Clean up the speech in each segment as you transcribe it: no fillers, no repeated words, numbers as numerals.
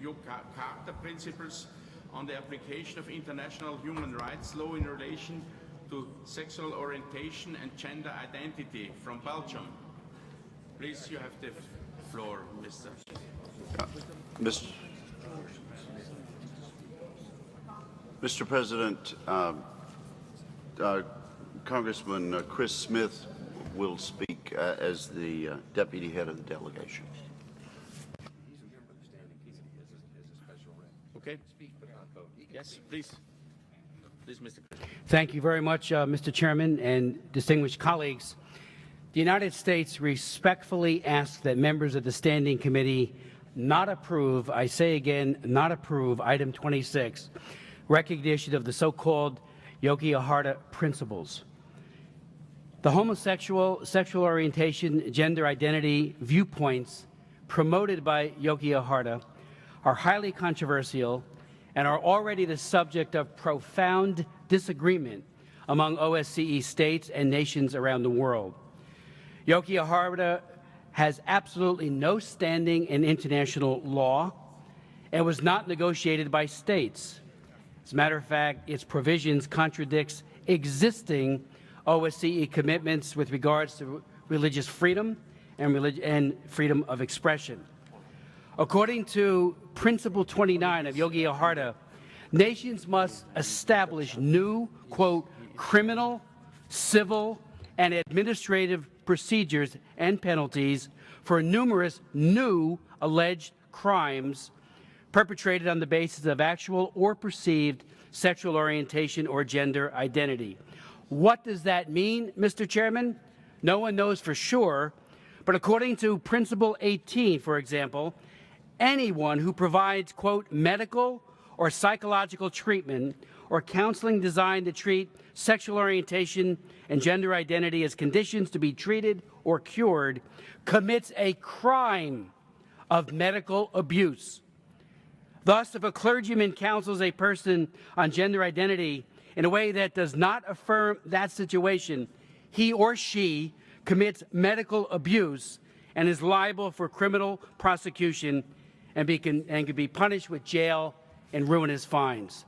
Yogyakarta Principles on the application of international human rights law in relation to sexual orientation and gender identity from Belgium. Please, you have the floor, Mr. Mr. President, Congressman Chris Smith will speak as the deputy head of the delegation. Okay. Yes, please. Please, Mr. President. Thank you very much, Mr. Chairman and distinguished colleagues. The United States respectfully asks that members of the Standing Committee not approve, I say again, not approve item 26, recognition of the so-called Yogyakarta Principles. The homosexual, sexual orientation, gender identity viewpoints promoted by Yogyakarta are highly controversial and are already the subject of profound disagreement among OSCE states and nations around the world. Yogyakarta has absolutely no standing in international law and was not negotiated by states. As a matter of fact, its provisions contradicts existing OSCE commitments with regards to religious freedom and freedom of expression. According to Principle 29 of Yogyakarta, nations must establish new, quote, criminal, civil, and administrative procedures and penalties for numerous new alleged crimes perpetrated on the basis of actual or perceived sexual orientation or gender identity. What does that mean, Mr. Chairman? No one knows for sure, but according to Principle 18, for example, anyone who provides, quote, medical or psychological treatment or counseling designed to treat sexual orientation and gender identity as conditions to be treated or cured commits a crime of medical abuse. Thus, if a clergyman counsels a person on gender identity in a way that does not affirm that situation, he or she commits medical abuse and is liable for criminal prosecution and can be punished with jail and ruinous fines.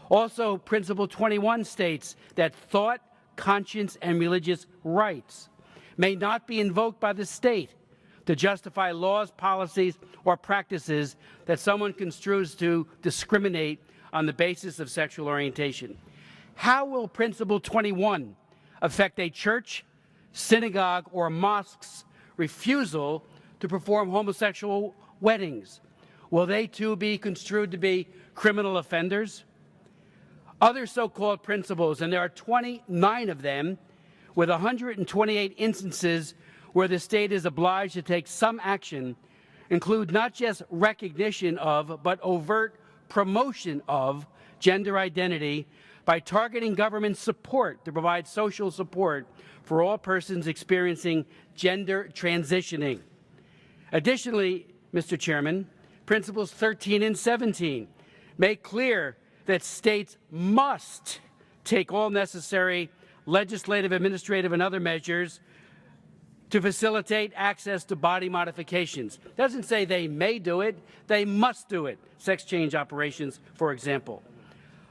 Also, Principle 21 states that thought, conscience, and religious rights may not be invoked by the state to justify laws, policies, or practices that someone construes to discriminate on the basis of sexual orientation. How will Principle 21 affect a church, synagogue, or mosque's refusal to perform homosexual weddings? Will they too be construed to be criminal offenders? Other so-called principles, and there are 29 of them, with 128 instances where the state is obliged to take some action, include not just recognition of, but overt promotion of gender identity by targeting government support to provide social support for all persons experiencing gender transitioning. Additionally, Mr. Chairman, Principles 13 and 17 make clear that states must take all necessary legislative, administrative, and other measures to facilitate access to body modifications. It doesn't say they may do it, they must do it. Sex change operations, for example.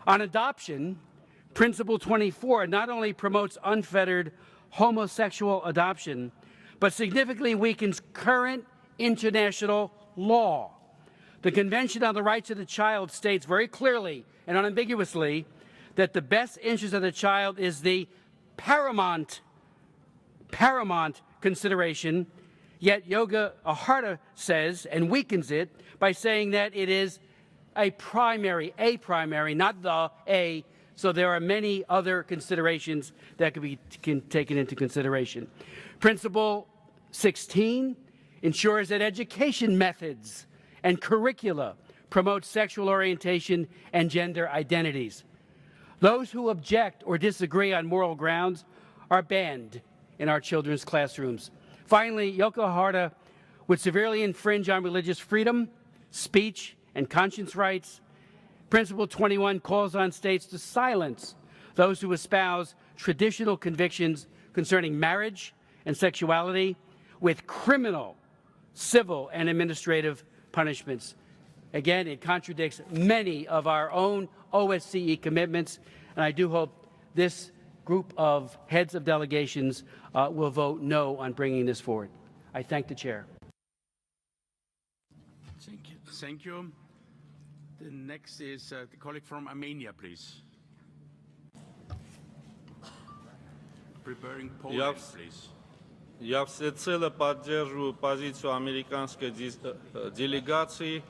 On adoption, Principle 24 not only promotes unfettered homosexual adoption, but significantly weakens current international law. The Convention on the Rights of the Child states very clearly and unambiguously that the best interest of the child is the paramount consideration, yet Yogyakarta says and weakens it by saying that it is a primary, not the a, so there are many other considerations that could be taken into consideration. Principle 16 ensures that education methods and curricula promote sexual orientation and gender identities. Those who object or disagree on moral grounds are banned in our children's classrooms. Finally, Yogyakarta would severely infringe on religious freedom, speech, and conscience rights. Principle 21 calls on states to silence those who espouse traditional convictions concerning marriage and sexuality with criminal, civil, and administrative punishments. Again, it contradicts many of our own OSCE commitments, and I do hope this group of heads of delegations will vote no on bringing this forward. I thank the chair. Thank you. The next is the colleague from Armenia, please. Preparing Poland, please. Я всецело поддерживаю позицию американской делегации,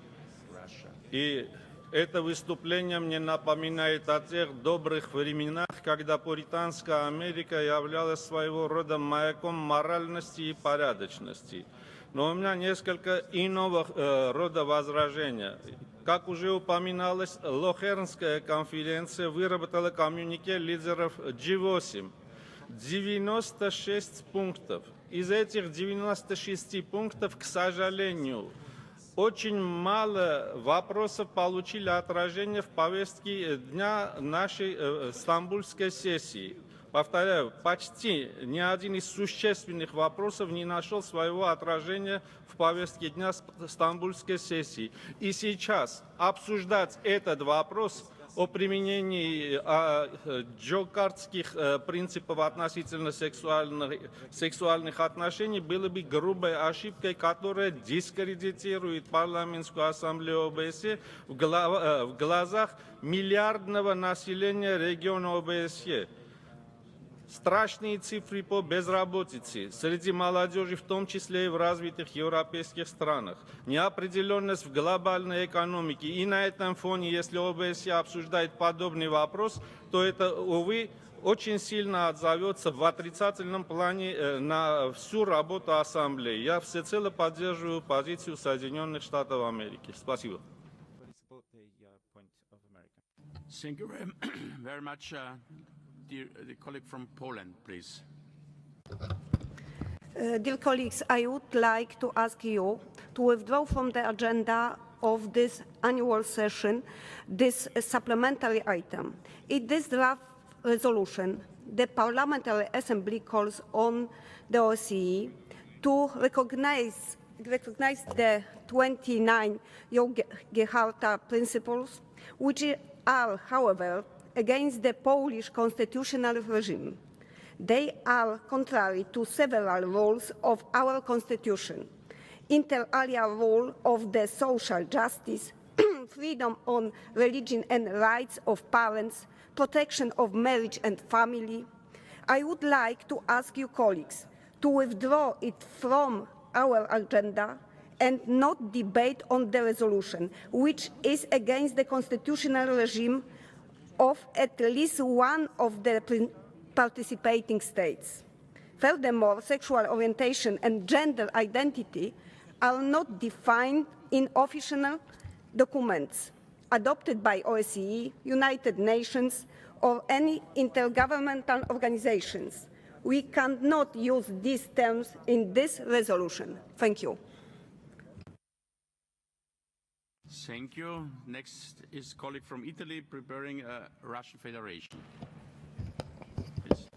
и это выступление мне напоминает о тех добрых временах, когда Пуританская Америка являлась своего рода маяком моральности и порядочности. Но у меня несколько иного рода возражения. Как уже упоминалось, Лохернская конференция выработала коммюнике лидеров G8. 96 пунктов. Из этих 96 пунктов, к сожалению, очень мало вопросов получили отражение в повестке дня нашей стамбульской сессии. Повторяю, почти ни один из существенных вопросов не нашел своего отражения в повестке дня стамбульской сессии. И сейчас обсуждать этот вопрос о применении йогяктских принципов относительно сексуальных отношений было бы грубой ошибкой, которая дискредитирует парламентскую ассамблею ОБСЕ в глазах миллиардного населения региона ОБСЕ. Страшные цифры по безработице среди молодежи, в том числе и в развитых европейских странах. Неопределенность в глобальной экономике. И на этом фоне, если ОБСЕ обсуждает подобный вопрос, то это, увы, очень сильно отзовется в отрицательном плане на всю работу Ассамблеи. Я всецело поддерживаю позицию Соединенных Штатов Америки. Спасибо. Thank you very much. The colleague from Poland, please. Dear colleagues, I would like to ask you to withdraw from the agenda of this annual session this supplementary item. In this draft resolution, the Parliamentary Assembly calls on the OSCE to recognize the 29 Yogyakarta Principles, which are, however, against the Polish constitutional regime. They are contrary to several rules of our constitution, inter alia rule of the social justice, freedom on religion and rights of parents, protection of marriage and family. I would like to ask you colleagues to withdraw it from our agenda and not debate on the resolution, which is against the constitutional regime of at least one of the participating states. Furthermore, sexual orientation and gender identity are not defined in official documents adopted by OSCE, United Nations, or any intergovernmental organizations. We cannot use these terms in this resolution. Thank you. Thank you. Next is colleague from Italy preparing a Russian Federation. Please.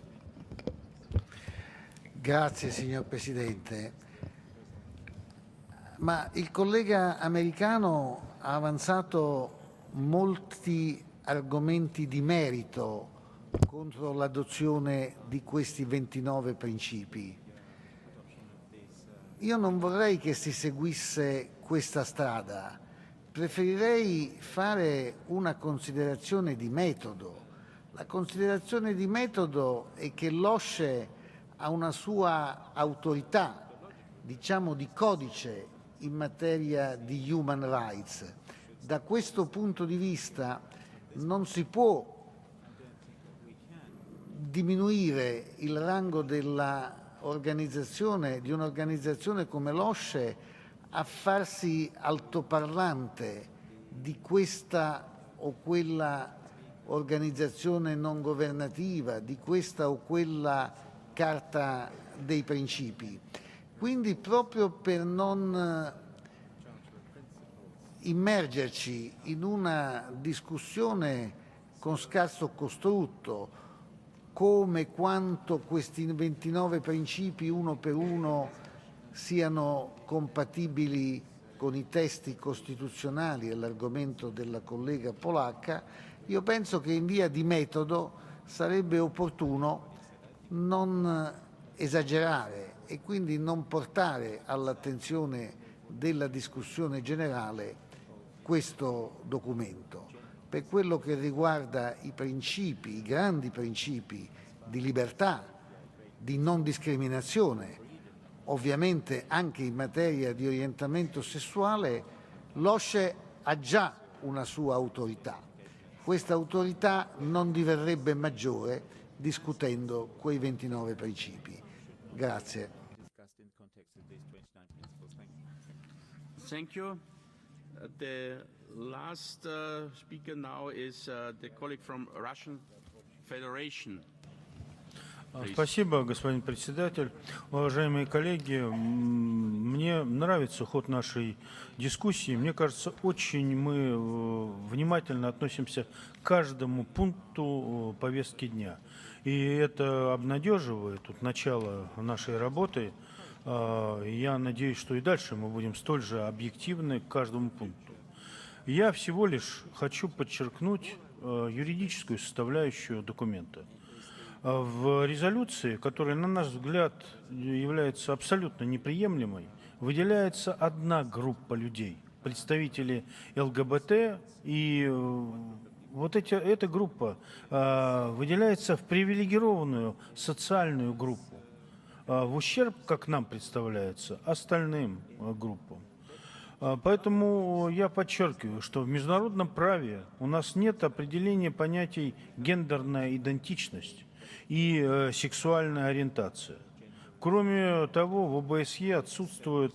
Grazie signor Presidente. Ma il collega americano ha avanzato molti argomenti di merito contro l'adozione di questi 29 principi. Io non vorrei che si seguisse questa strada. Preferirei fare una considerazione di metodo. La considerazione di metodo è che l'OSCE ha una sua autorità, diciamo di codice in materia di human rights. Da questo punto di vista non si può diminuire il rango di un'organizzazione come l'OSCE a farsi altoparlante di questa o quella organizzazione non governativa, di questa o quella Carta dei Principi. Quindi proprio per non immergerci in una discussione con scarso costrutto, come quanto questi 29 principi uno per uno siano compatibili con i testi costituzionali e l'argomento della collega polacca, io penso che in via di metodo sarebbe opportuno non esagerare e quindi non portare all'attenzione della discussione generale questo documento. Per quello che riguarda i principi, i grandi principi di libertà, di non discriminazione, ovviamente anche in materia di orientamento sessuale, l'OSCE ha già una sua autorità. Questa autorità non diverrebbe maggiore discutendo quei 29 principi. Grazie. Thank you. The last speaker now is the colleague from Russian Federation. Спасибо, господин председатель. Уважаемые коллеги, мне нравится ход нашей дискуссии. Мне кажется, очень мы внимательно относимся к каждому пункту повестки дня. И это обнадеживает тут начало нашей работы. Я надеюсь, что и дальше мы будем столь же объективны к каждому пункту. Я всего лишь хочу подчеркнуть юридическую составляющую документа. В резолюции, которая, на наш взгляд, является абсолютно неприемлемой, выделяется одна группа людей, представители ЛГБТ, и вот эта группа выделяется в привилегированную социальную группу, в ущерб, как нам представляется, остальным группам. Поэтому я подчеркиваю, что в международном праве у нас нет определения понятий гендерная идентичность и сексуальная ориентация. Кроме того, в ОБСЕ отсутствует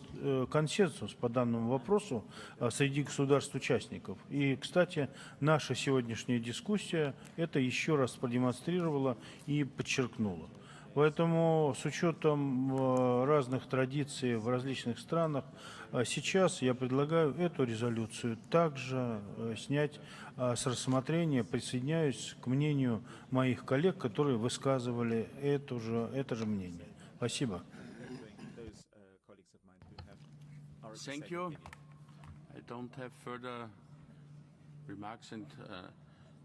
консенсус по данному вопросу среди государств-участников. И, кстати, наша сегодняшняя дискуссия это еще раз продемонстрировала и подчеркнула. Поэтому с учетом разных традиций в различных странах, сейчас я предлагаю эту резолюцию также снять с рассмотрения, присоединяюсь к мнению моих коллег, которые высказывали это же мнение. Спасибо. Thank you. I don't have further remarks, and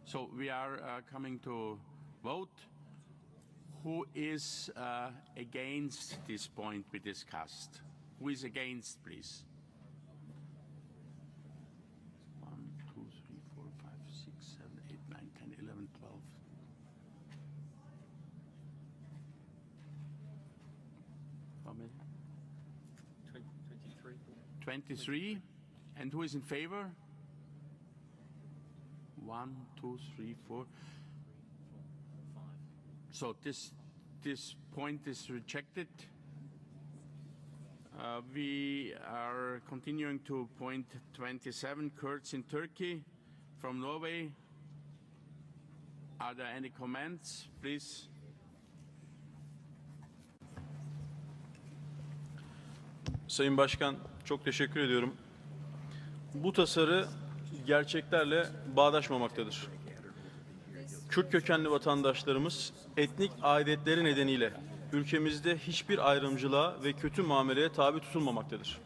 so we are coming to vote. Who is against this point we discussed? Who is against, please? 1, 2, 3, 4, 5, 6, 7, 8, 9, 10, 11, 12. How many? 23. 23. And who is in favor? 1, 2, 3, 4. So this point is rejected. We are continuing to point 27, Kurds in Turkey from Norway. Are there any comments, please? Sayın Başkan, çok teşekkür ediyorum. Bu tasarı gerçeklerle bağdaşmamaktadır. Kürt kökenli vatandaşlarımız etnik aidiyetleri nedeniyle ülkemizde hiçbir ayrımcılığa ve kötü muameleye tabi tutulmamaktadır.